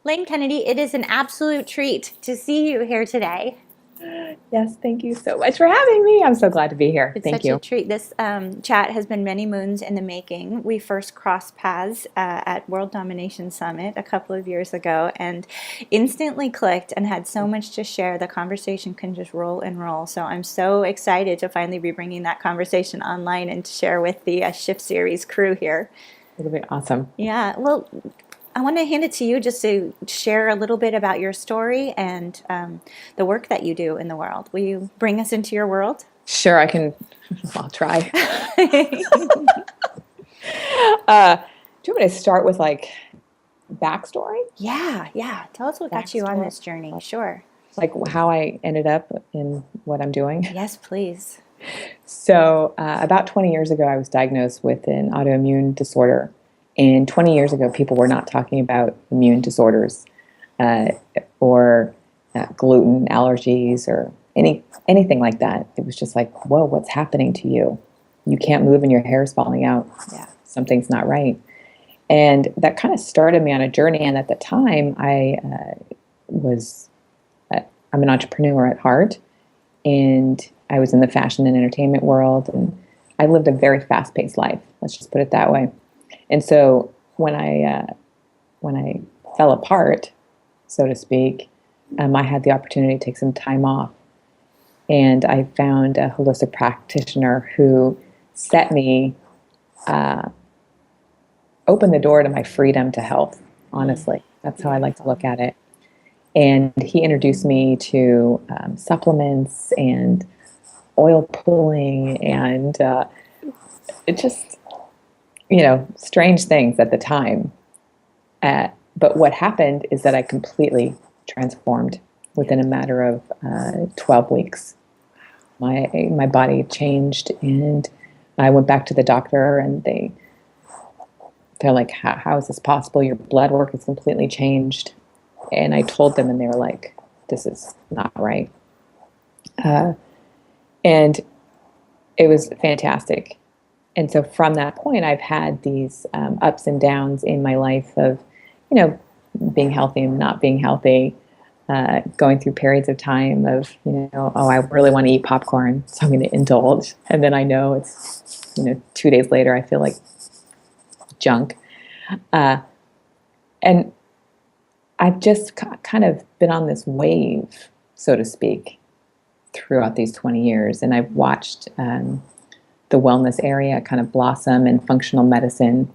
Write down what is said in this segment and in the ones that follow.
Lane Kennedy, it is an absolute treat to see you here today. Yes, thank you so much for having me. I'm so glad to be here. It's Thank such a you. treat. This chat has been many moons in the making. We first crossed paths at World Domination Summit a couple of years ago and instantly clicked and had so much to share. The conversation can just roll and roll. So I'm so excited to finally be bringing that conversation online and to share with the Shift Series crew here. It'll be awesome. Yeah, well, I want to hand it to you just to share a little bit about your story and the work that you do in the world. Will you bring us into your world? Sure, I can. I'll try. Do you want me to start with like backstory? Yeah, yeah. Tell us what got you on Backstory, this journey. Sure. like how I ended up in what I'm doing. Yes, please. So, about 20 years ago, I was diagnosed with an autoimmune disorder. And 20 years ago, people were not talking about immune disorders uh, or gluten allergies or anything like that. It was just like, whoa, what's happening to you? You can't move and your hair is falling out. Yeah. Something's not right. And that kind of started me on a journey. And at the time, was I'm an entrepreneur at heart, and I was in the fashion and entertainment world, and I lived a very fast-paced life. Let's just put it that way. And so when I fell apart, so to speak, I had the opportunity to take some time off, and I found a holistic practitioner who set me opened the door to my freedom to health. Honestly, that's how I like to look at it. And he introduced me to supplements and oil pulling and it just, strange things at the time. But what happened is that I completely transformed within a matter of 12 weeks. My body changed, and I went back to the doctor, and they're like, how is this possible? Your blood work is completely changed. And I told them, and they were like, this is not right. And it was fantastic. And so from that point, I've had these ups and downs in my life of, you know, being healthy and not being healthy, going through periods of time of, oh, I really want to eat popcorn, so I'm going to indulge. And then I know it's, 2 days later, I feel like junk. And I've just kind of been on this wave, so to speak, throughout these 20 years. And I've watched the wellness area kind of blossom, and functional medicine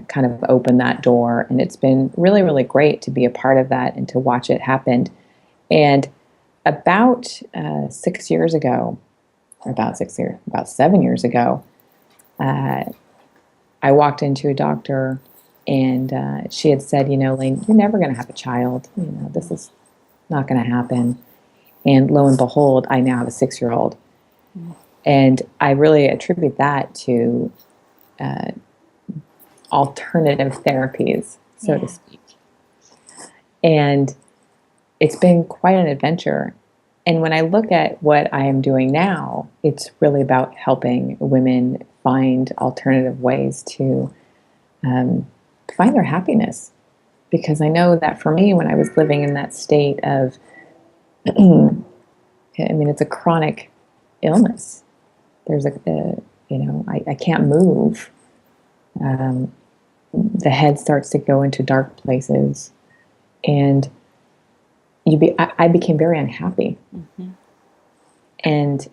kind of open that door. And it's been really, really great to be a part of that and to watch it happen. And about 6 years ago, or about 7 years ago, I walked into a doctor, and she had said, Lane, you're never going to have a child. This is not going to happen. And lo and behold, I now have a 6-year-old. Mm. And I really attribute that to alternative therapies, so to speak. And it's been quite an adventure. And when I look at what I am doing now, it's really about helping women find alternative ways to find their happiness. Because I know that for me, when I was living in that state of, it's a chronic illness. There's I can't move. The head starts to go into dark places, and I became very unhappy. Mm-hmm. And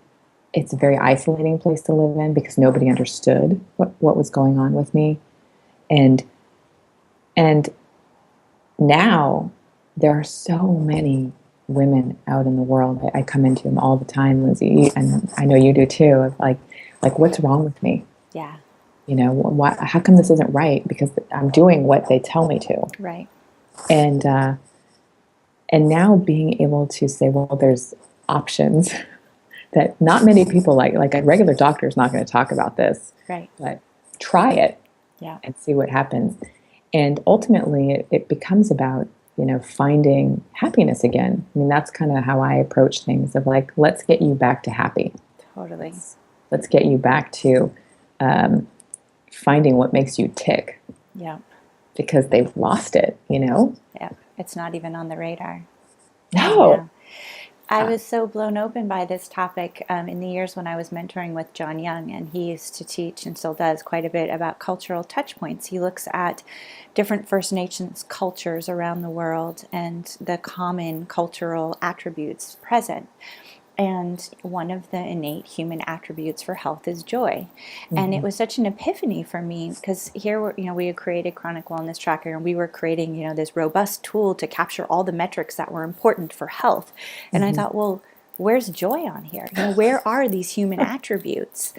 it's a very isolating place to live in because nobody understood what was going on with me. And now there are so many women out in the world. I come into them all the time, Lindsay, and I know you do too. Of like what's wrong with me? Yeah. How come this isn't right? Because I'm doing what they tell me to. Right. And now being able to say, well, there's options that not many people like a regular doctor is not going to talk about this. Right. But try it. Yeah. And see what happens. And ultimately, it becomes about, finding happiness again. That's kind of how I approach things of like, let's get you back to happy. Totally. Let's get you back to finding what makes you tick. Yeah. because they've lost it, you know? Yeah, it's not even on the radar. I No. know. I was so blown open by this topic in the years when I was mentoring with John Young, and he used to teach and still does quite a bit about cultural touch points. He looks at different First Nations cultures around the world and the common cultural attributes present. And one of the innate human attributes for health is joy. And it Mm-hmm. was such an epiphany for me because here, we had created Chronic Wellness Tracker, and we were creating, this robust tool to capture all the metrics that were important for health. And I Mm-hmm. thought, well, where's joy on here? Where are these human attributes?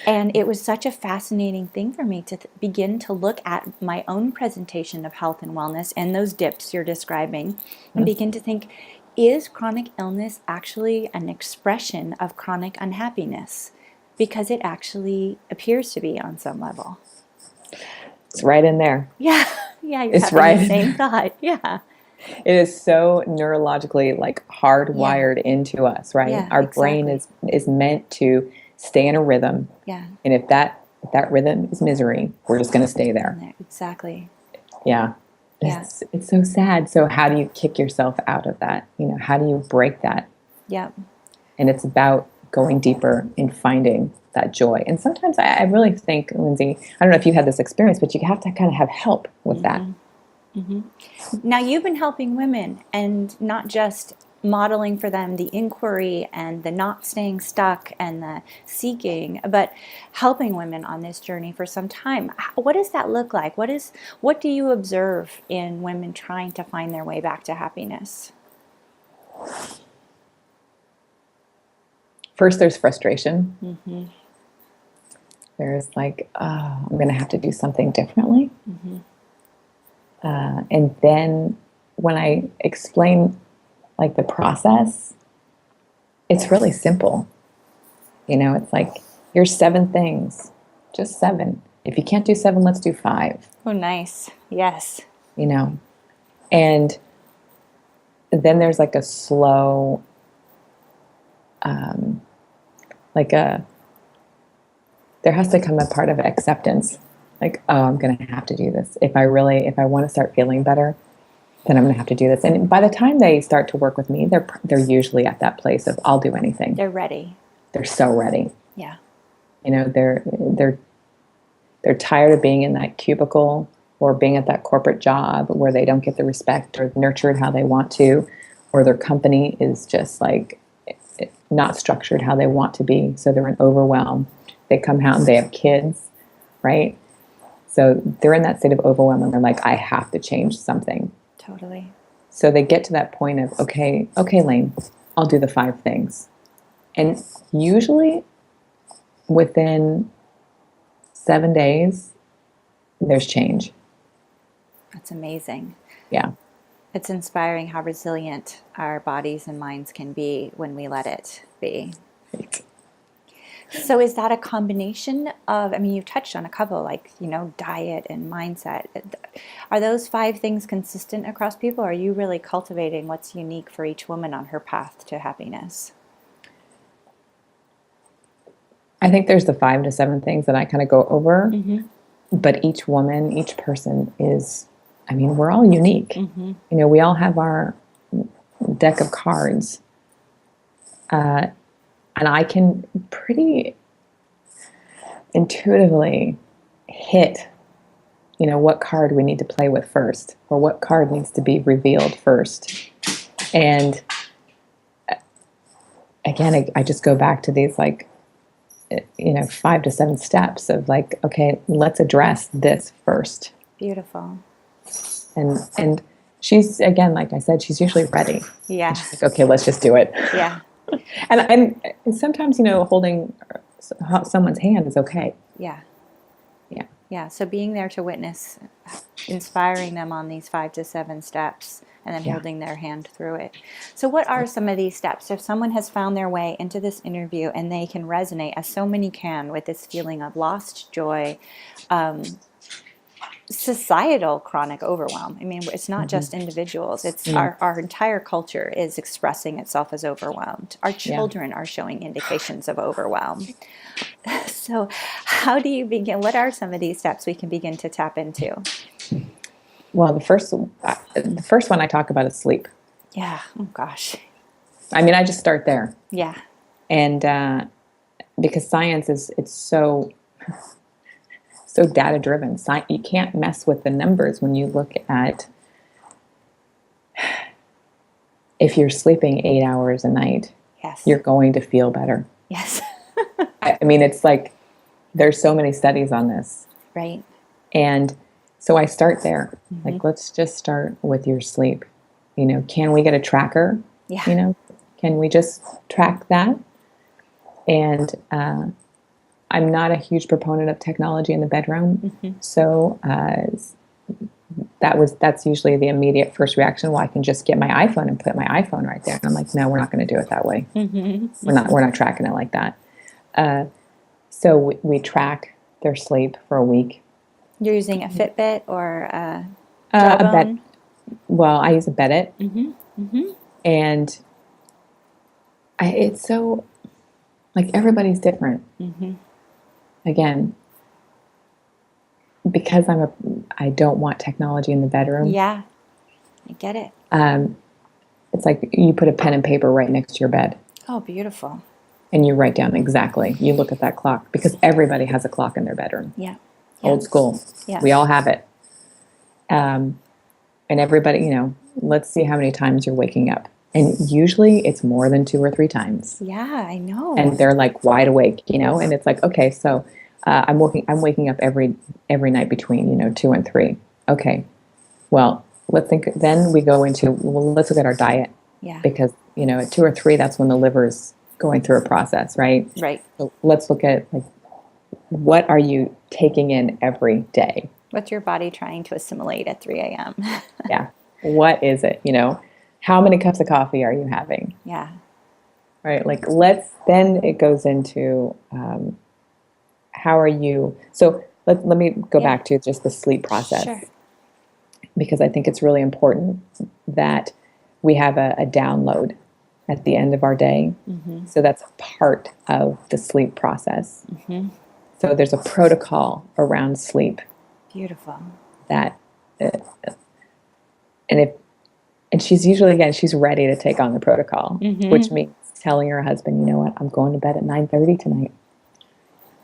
And it was such a fascinating thing for me to begin to look at my own presentation of health and wellness and those dips you're describing and begin to think, is chronic illness actually an expression of chronic unhappiness? Because it actually appears to be on some level. It's right in there. Yeah, yeah, you're It's having right the in same there. thought. Yeah, It is so neurologically like yeah, hardwired into us, right? yeah, Our brain exactly. is meant to stay in a rhythm. Yeah, And if that rhythm is misery, we're just going to stay there. exactly. Yeah. Yeah, It's so sad. So how do you kick yourself out of that? How do you break that? yeah. And it's about going deeper and finding that joy. And sometimes I really think, Lindsay, I don't know if you had this experience, but you have to kind of have help with that. Now you've been helping women and not just modeling for them the inquiry and the not staying stuck and the seeking, but helping women on this journey for some time. What does that look like? What do you observe in women trying to find their way back to happiness? First, there's frustration. There's like, oh, I'm going to have to do something differently. And then when I explain like the process, it's really simple. It's like, here's 7 things, just 7. If you can't do 7, let's do 5, Oh, nice. Yes. you know? And then there's like a slow, there has to come a part of acceptance. Like, oh, I'm going to have to do this. If I want to start feeling better, then I'm going to have to do this. And by the time they start to work with me, they're usually at that place of, I'll do anything. They're ready. They're so ready. Yeah. They're tired of being in that cubicle or being at that corporate job where they don't get the respect or nurtured how they want to, or their company is just like not structured how they want to be. So they're in overwhelm. They come out and they have kids, right? So they're in that state of overwhelm and they're like, I have to change something. Totally. So they get to that point of, okay, Lane, I'll do the 5 things. And usually within 7 days, there's change. That's amazing. Yeah. It's inspiring how resilient our bodies and minds can be when we let it be. So is that a combination of, you touched on a couple, like, diet and mindset. Are those 5 things consistent across people? Or are you really cultivating what's unique for each woman on her path to happiness? I think there's the 5 to 7 things that I kind of go over, but each woman, each person is, we're all unique. We all have our deck of cards. And I can pretty intuitively hit, what card we need to play with first, or what card needs to be revealed first. And again, I just go back to these 5 to 7 steps of like, okay, let's address this first. Beautiful. And she's, again, like I said, she's usually ready. Yeah. And she's like, okay, let's just do it. Yeah. And sometimes, holding someone's hand is okay. Yeah. Yeah. Yeah. So being there to witness, inspiring them on these 5 to 7 steps, and then holding their hand through it. So what are some of these steps? If someone has found their way into this interview and they can resonate, as so many can, with this feeling of lost joy, societal chronic overwhelm. It's not just individuals. It's our entire culture is expressing itself as overwhelmed. Our children are showing indications of overwhelm. So how do you begin? What are some of these steps we can begin to tap into? Well, the first one I talk about is sleep. Yeah. Oh gosh. I mean, I just start there, Yeah. and because science is it's so data driven. You can't mess with the numbers when you look at if you're sleeping 8 hours a night, Yes. you're going to feel better. Yes. I mean, it's like there's so many studies on this. Right. And so I start there. Mm-hmm. Like, let's just start with your sleep. Can we get a tracker? Yeah. Can we just track that? And I'm not a huge proponent of technology in the bedroom. Mm-hmm. So that's usually the immediate first reaction. Well, I can just get my iPhone and put my iPhone right there. And I'm like, no, we're not going to do it that way. Mm-hmm. We're not tracking it like that. So we track their sleep for a week. You're using a Fitbit or A Jawbone? Well, I use a Bedit, Mm-hmm. Mm-hmm. and it's so like everybody's different. Mm-hmm. Again, because I don't want technology in the bedroom. Yeah. I get it. It's like you put a pen and paper right next to your bed, Oh, beautiful. and you write down exactly. You look at that clock because everybody has a clock in their bedroom. Yeah. Old school. Yeah. We all have it. And everybody, let's see how many times you're waking up. And usually it's more than 2 or 3 times. Yeah, I know. And they're like wide awake, and it's like, okay, so I'm waking up every night between, 2 and 3. Okay. Well, then we go into, well, let's look at our diet. Yeah. Because, at 2 or 3, that's when the liver's going through a process, right? Right. So let's look at like, what are you taking in every day? What's your body trying to assimilate at 3 a.m.? Yeah. What is it? How many cups of coffee are you having? Yeah. Right. Like then it goes into, how are you? So let me go back to just the sleep process. Sure. Because I think it's really important that we have a download at the end of our day. Mm-hmm. So that's part of the sleep process. Mm-hmm. So there's a protocol around sleep Beautiful. that, and she's usually, again, she's ready to take on the protocol, Mm-hmm. which means telling her husband, you know what, I'm going to bed at 9:30 tonight.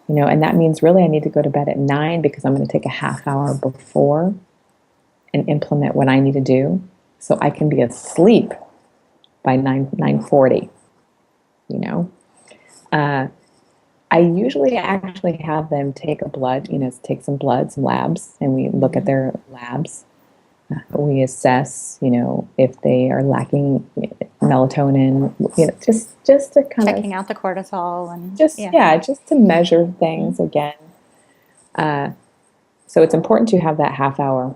And that means really I need to go to bed at 9 because I'm going to take a half hour before and implement what I need to do so I can be asleep by 9:40. I usually actually have them take take some blood, some labs, and we look at their labs. We assess, if they are lacking melatonin, just to kind Checking out the cortisol and just to measure things again. So it's important to have that half hour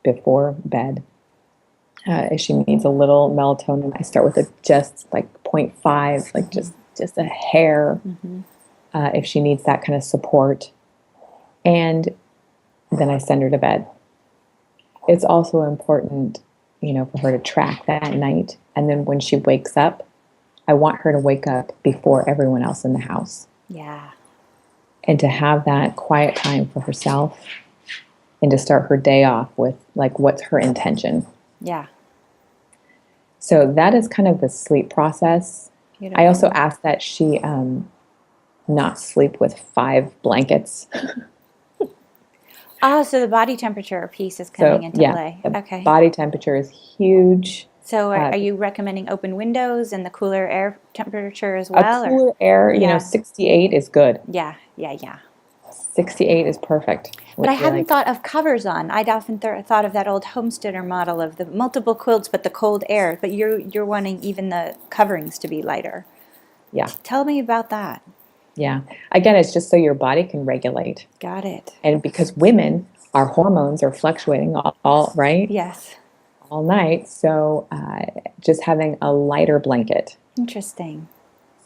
before bed. If she needs a little melatonin, I start with just like 0.5, like just a hair. Mm-hmm. If she needs that kind of support, and then I send her to bed. It's also important, for her to track that night, and then when she wakes up, I want her to wake up before everyone else in the house. Yeah. And to have that quiet time for herself, and to start her day off with like, what's her intention? Yeah. So that is kind of the sleep process. Beautiful. I also ask that she not sleep with 5 blankets. Oh, so the body temperature piece is coming into play. Okay. Body temperature is huge. So are you recommending open windows and the cooler air temperature as well? A cooler air, 68 is good. Yeah. 68 is perfect. But I hadn't thought of covers on. I'd often thought of that old homesteader model of the multiple quilts, but the cold air. But you're wanting even the coverings to be lighter. Yeah. Tell me about that. Yeah. Again, it's just so your body can regulate. Got it. And because women, our hormones are fluctuating all right? Yes. All night. So just having a lighter blanket. Interesting.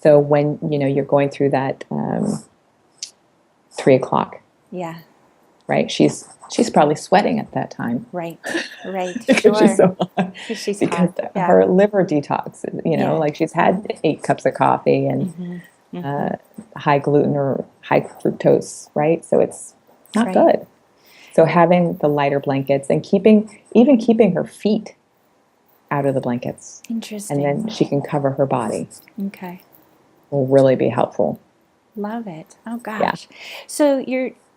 So when, you're going through that 3 o'clock. Yeah. Right? She's probably sweating at that time. Right. Because Sure. she's so hot. She's because hot. Yeah. her liver detox, like she's had 8 cups of coffee and high gluten or high fructose, right? So it's not good. So having the lighter blankets and even keeping her feet out of the blankets. Interesting. And then she can cover her body. Okay. Will really be helpful. Love it. Oh Yeah. gosh. So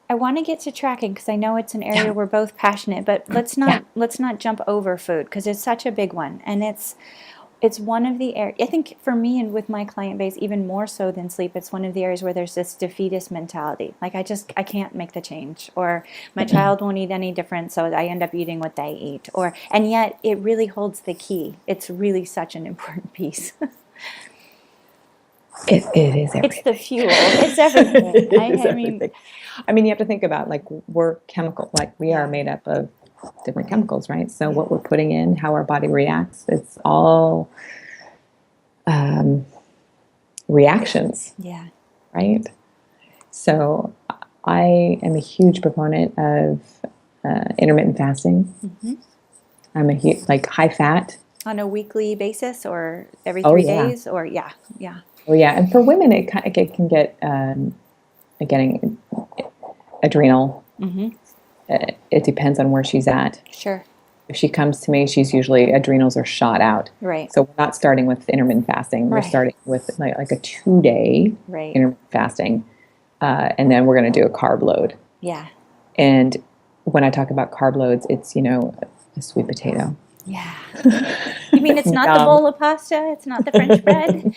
I want to get to tracking because I know it's an area we're both passionate, but let's not jump over food because it's such a big one. And it's one of the areas, I think for me and with my client base, even more so than sleep, it's one of the areas where there's this defeatist mentality. Like I can't make the change, or my child won't eat any different, so I end up eating what they eat. And yet it really holds the key. It's really such an important piece. It is everything. It's the fuel. It's everything. I mean, you have to think about like we're chemical, like we are made up of different chemicals, right? So what we're putting in, how our body reacts, it's all reactions. Yeah. Right? So I am a huge proponent of intermittent fasting. Mm-hmm. I'm like high fat. On a weekly basis or every 3 days or yeah. Oh yeah, and for women it can get getting adrenal. Mm-hmm. It depends on where she's at. Sure. If she comes to me, she's usually adrenals are shot out. Right. So we're not starting with intermittent fasting. We're starting with like a 2-day intermittent fasting, and then we're going to do a carb load. Yeah. And when I talk about carb loads, it's a sweet potato. Yeah. You mean it's not the bowl of pasta? It's not the French bread?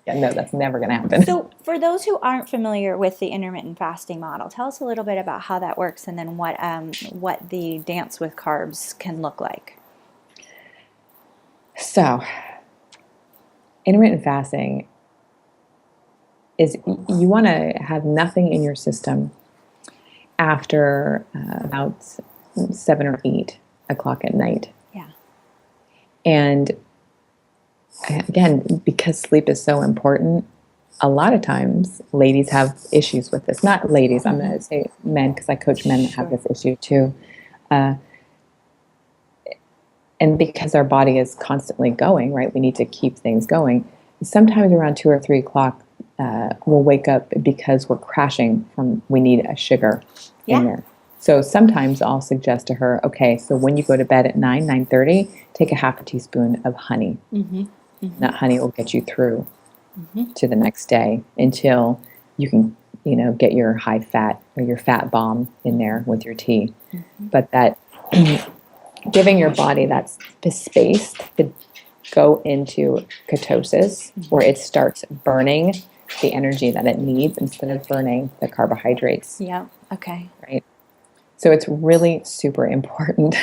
Yeah, no, that's never going to happen. So for those who aren't familiar with the intermittent fasting model, tell us a little bit about how that works and then what the dance with carbs can look like. So intermittent fasting is you want to have nothing in your system after about 7 or 8 o'clock at night. Yeah. And again, because sleep is so important, a lot of times ladies have issues with this. Not ladies, I'm going to say men because I coach men that have this issue too. And because our body is constantly going, right, we need to keep things going. Sometimes around 2 or 3 o'clock, we'll wake up because we're crashing we need a sugar in there. So sometimes I'll suggest to her, okay, so when you go to bed at 9:30, take a half a teaspoon of honey. Mm-hmm. Mm-hmm. That honey will get you through to the next day until you can, get your high fat or your fat bomb in there with your tea. Mm-hmm. But that giving your body that space to go into ketosis, where it starts burning the energy that it needs instead of burning the carbohydrates. Yeah. Okay. Right. So it's really super important.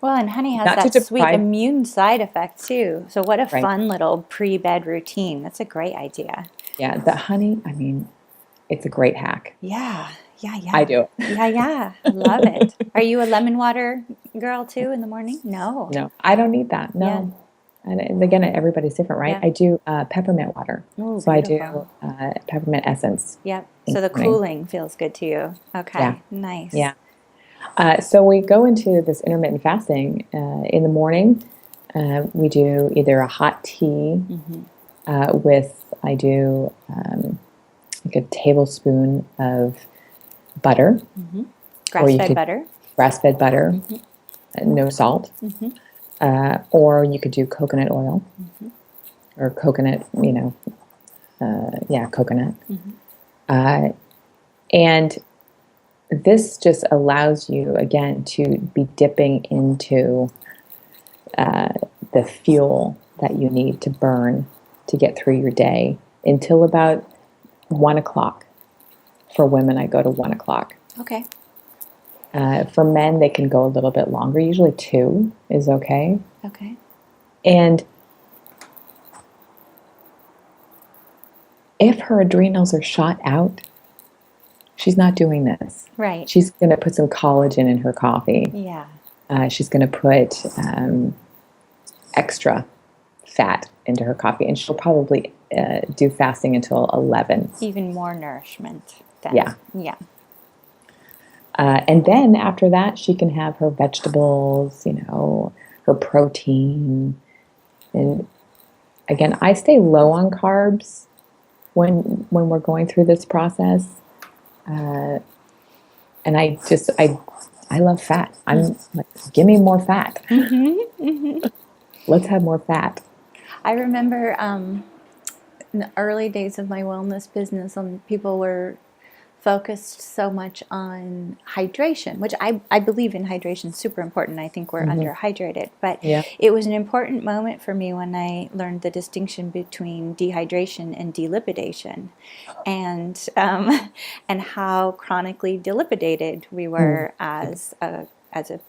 Well, and honey has that sweet immune side effect too. So what a fun little pre-bed routine. That's a great idea. Yeah, the honey, I mean, it's a great hack. Yeah. I do. Yeah. I love it. Are you a lemon water girl too in the morning? No, I don't need that. No. Yeah. And again, everybody's different, right? Yeah. I do peppermint water. Ooh, so beautiful. I do peppermint essence. Yep. So the cooling feels good to you. Okay. Yeah. Nice. Yeah. So we go into this intermittent fasting in the morning. We do either a hot tea I do like a tablespoon of butter. Mm-hmm. Grass-fed butter. Grass-fed butter, no salt. Mm-hmm. Or you could do coconut oil or coconut, coconut. Mm-hmm. And this just allows you, again, to be dipping into the fuel that you need to burn to get through your day until about 1 o'clock. For women, I go to 1 o'clock. Okay. For men, they can go a little bit longer. Usually 2 is okay. Okay. And if her adrenals are shot out, she's not doing this. Right. She's going to put some collagen in her coffee. Yeah. She's going to put extra fat into her coffee, and she'll probably do fasting until 11. Even more nourishment. Then. Yeah. Yeah. And then after that, she can have her vegetables, her protein. And again, I stay low on carbs when we're going through this process. And And I love fat. I'm like, give me more fat. Let's have more fat. I remember in the early days of my wellness business, people were focused so much on hydration, which I believe in hydration, super important. I think we're underhydrated, but Yeah. it was an important moment for me when I learned the distinction between dehydration and delipidation, and and how chronically delipidated we were as a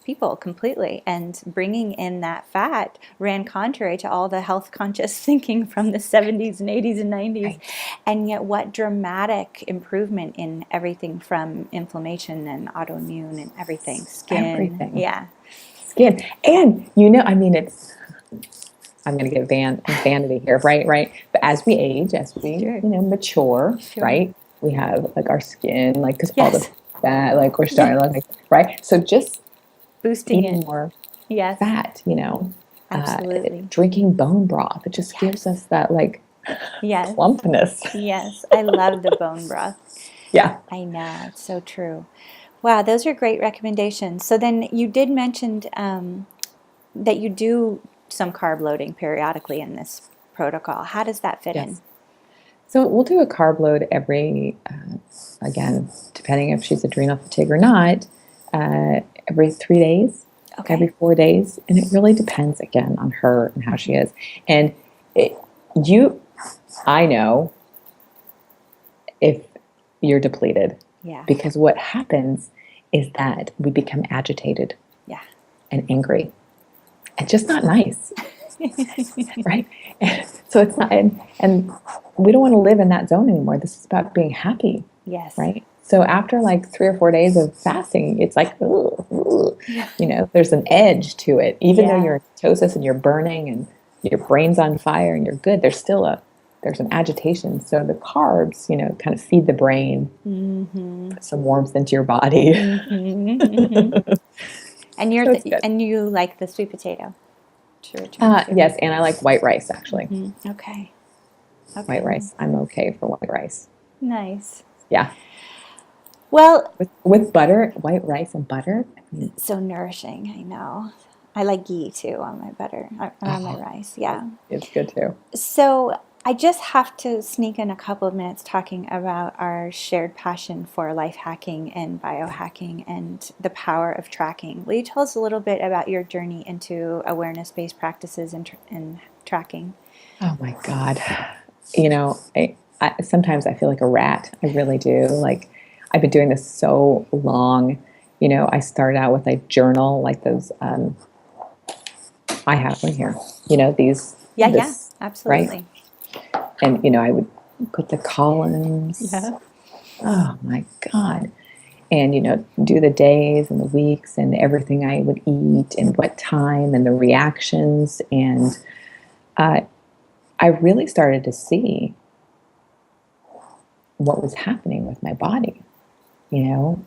people completely, and bringing in that fat ran contrary to all the health conscious thinking from the 70s and 80s and 90s. Right. And yet what dramatic improvement in everything from inflammation and autoimmune and everything, skin. Everything. Yeah. Skin. And, I mean, I'm going to get vanity here, right? But as we age, as we, Sure. mature, Sure. right? We have like our skin, like, because all Yes. the fat, like we're starting to look like, right? So just Boosting eating it. more Yes. fat, Absolutely. drinking bone broth, it just gives us that like Yes. plumpness. Yes. I love the bone broth. Yeah. I know. It's so true. Wow, those are great recommendations. So then you did mention that you do some carb loading periodically in this protocol. How does that fit in? Yes. So we'll do a carb load every, again, depending if she's adrenal fatigue or not, every 3 days, Okay. every 4 days. And it really depends, again, on her and how she is. And I know if you're depleted. Yeah. Because what happens is that we become agitated. Yeah. And angry. And just not nice. Right? So it's not, and we don't want to live in that zone anymore. This is about being happy. Yes. Right? So after like 3 or 4 days of fasting, it's like, there's an edge to it. Even though you're in ketosis and you're burning and your brain's on fire and you're good, there's an agitation. So the carbs, kind of feed the brain, put some warmth into your body. And and you like the sweet potato? Yes, and I like white rice, actually. Okay. White rice. I'm okay for white rice. Nice. Yeah. Well, with butter, white rice and butter. So nourishing, I know. I like ghee too on my butter, on my rice. Yeah. It's good too. So I just have to sneak in a couple of minutes talking about our shared passion for life hacking and biohacking and the power of tracking. Will you tell us a little bit about your journey into awareness-based practices and tracking? Oh my God. I sometimes I feel like a rat. I really do. Like, I've been doing this so long. I started out with a journal, like those, I have one here, these. Yeah, absolutely. Right? And, I would put the columns. Yeah. Oh my God. And, do the days and the weeks and everything I would eat and what time and the reactions. And I really started to see what was happening with my body, And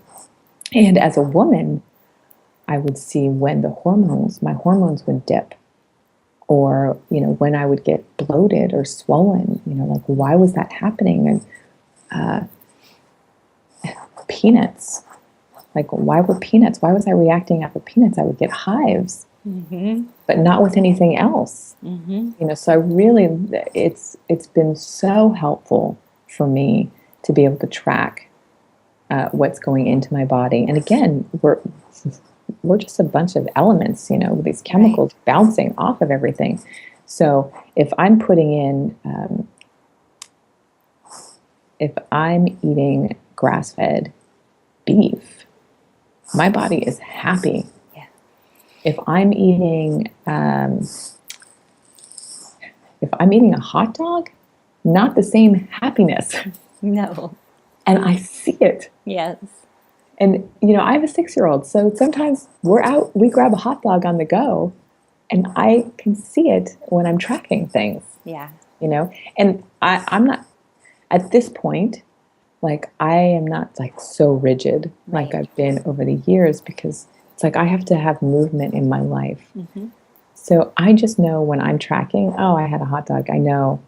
as a woman, I would see when my hormones would dip. Or, when I would get bloated or swollen, like, why was that happening? And peanuts, like, why was I reacting after peanuts? I would get hives, but not with anything else. So I really, it's been so helpful for me to be able to track what's going into my body. And again, we're just a bunch of elements, with these chemicals bouncing off of everything. So if I'm putting in, if I'm eating grass-fed beef, my body is happy. Yeah. If I'm eating a hot dog, not the same happiness. No. And I see it. Yes. And, I have a 6-year-old, so sometimes we're out, we grab a hot dog on the go, and I can see it when I'm tracking things. Yeah. And I'm not, at this point, like, I am not like so rigid like I've been over the years, because it's like I have to have movement in my life. So I just know when I'm tracking, oh, I had a hot dog. I know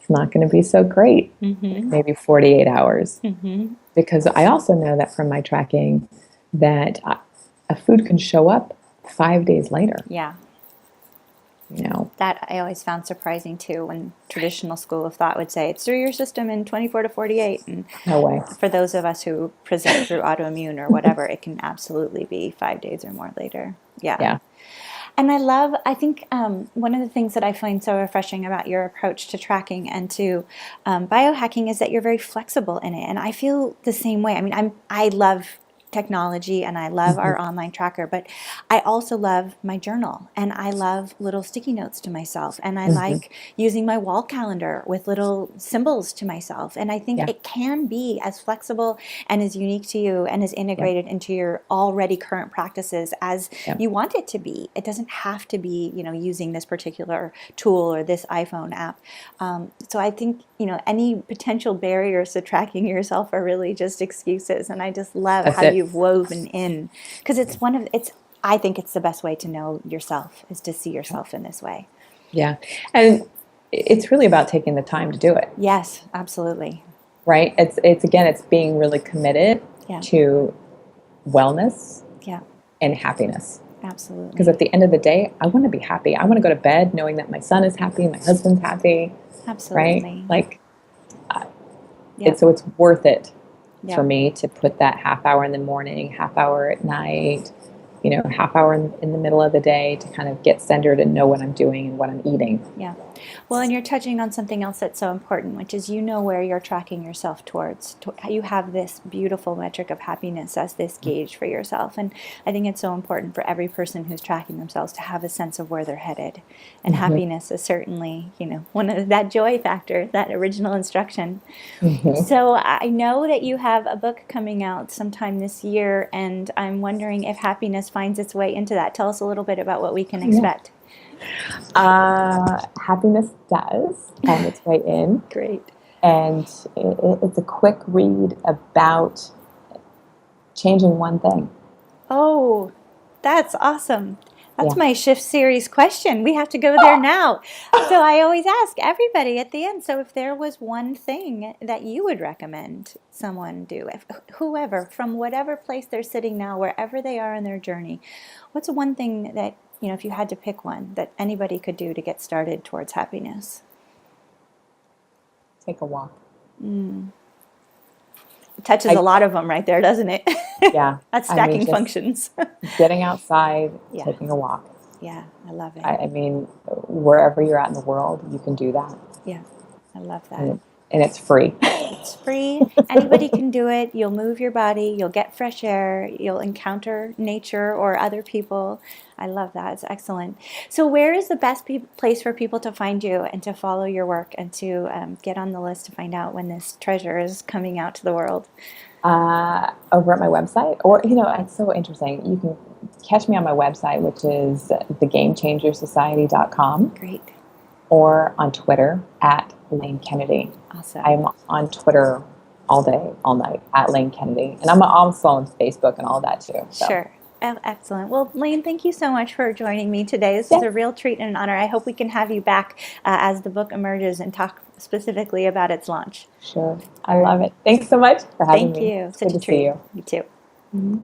it's not going to be so great. Mm-hmm. Maybe 48 hours. Mm-hmm. Because I also know that from my tracking that a food can show up 5 days later. Yeah. You know, That I always found surprising too, when traditional school of thought would say it's through your system in 24 to 48. And no way. for those of us who present through autoimmune or whatever, it can absolutely be 5 days or more later. Yeah. Yeah. And I think one of the things that I find so refreshing about your approach to tracking and to biohacking is that you're very flexible in it. And I feel the same way. I mean, I love technology and I love Mm-hmm. our online tracker, but I also love my journal and I love little sticky notes to myself and I Mm-hmm. like using my wall calendar with little symbols to myself. And I think Yeah. it can be as flexible and as unique to you and as Yeah. integrated into your already current practices as Yeah. you want it to be. It doesn't have to be, using this particular tool or this iPhone app. So I think, any potential barriers to tracking yourself are really just excuses. And I just love That's how it. you've woven in, because I think it's the best way to know yourself is to see yourself in this way. Yeah. And it's really about taking the time to do it, Yes, absolutely. right? It's being really committed Yeah, to wellness yeah, and happiness. absolutely. Because at the end of the day, I want to be happy. I want to go to bed knowing that my son is happy, my husband's happy, right? Absolutely. Like, Yeah, it's worth it yeah. for me to put that half hour in the morning, half hour at night, half hour in the middle of the day to kind of get centered and know what I'm doing and what I'm eating. Yeah. Well, and you're touching on something else that's so important, which is where you're tracking yourself towards. You have this beautiful metric of happiness as this gauge for yourself. And I think it's so important for every person who's tracking themselves to have a sense of where they're headed. And Mm-hmm. happiness is certainly, one of that joy factor, that original instruction. Mm-hmm. So I know that you have a book coming out sometime this year, and I'm wondering if happiness finds its way into that. Tell us a little bit about what we can Yeah. expect. Happiness does find its way in, Great. and it's a quick read about changing one thing. Oh, that's awesome. That's Yeah. my shift series question. We have to go there now. So I always ask everybody at the end. So if there was one thing that you would recommend someone do, whoever, from whatever place they're sitting now, wherever they are in their journey, what's one thing that, if you had to pick one that anybody could do to get started towards happiness? Take a walk. It touches a lot of them right there, doesn't it? Yeah. That's I mean, stacking just functions. getting outside, Yeah. taking a walk. Yeah, I love it. I mean, wherever you're at in the world, you can do that. Yeah, I love that. And it's free. It's free. Anybody can do it. You'll move your body. You'll get fresh air. You'll encounter nature or other people. I love that. It's excellent. So where is the best place for people to find you and to follow your work and to get on the list to find out when this treasure is coming out to the world? Over at my website, or, it's so interesting. You can catch me on my website, which is thegamechangersociety.com, Great. or on Twitter at Lane Kennedy. Awesome. I'm on Twitter all day, all night at Lane Kennedy. And I'm also on Facebook and all that too. So. Sure. Oh, excellent. Well, Lane, thank you so much for joining me today. This is a real treat and an honor. I hope we can have you back as the book emerges and talk specifically about its launch. Sure. I love it. Thanks so much for having me. Thank you. It's Such good a to treat. see you. You too. Mm-hmm.